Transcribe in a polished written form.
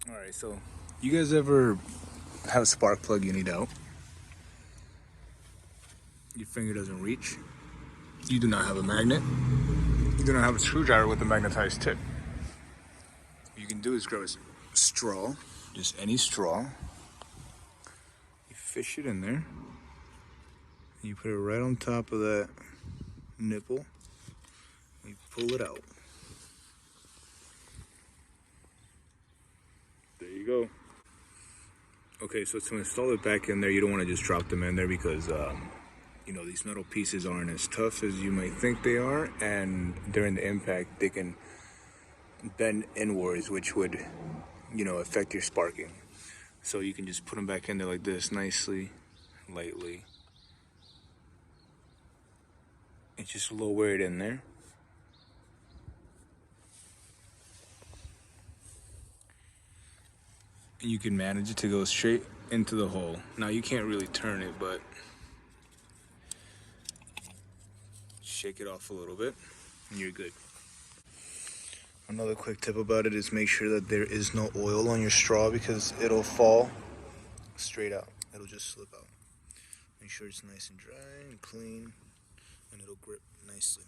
All right, so you guys ever have a spark plug you need out? Your finger doesn't reach. You do not have a magnet. You do not have a screwdriver with a magnetized tip. What you can do is grab a straw, just any straw. You fish it in there. And you put it right on top of that nipple. You pull it out. There you go. Okay, so to install it back in there, you don't want to just drop them in there because these metal pieces aren't as tough as you might think they are, and during the impact they can bend inwards, which would affect your sparking. So you can just put them back in there like this, nicely, lightly, and just lower it in there. And you can manage it to go straight into the hole. Now you can't really turn it, but shake it off a little bit and you're good. Another quick tip about it is make sure that there is no oil on your straw because it'll fall straight out. It'll just slip out. Make sure it's nice and dry and clean, and it'll grip nicely.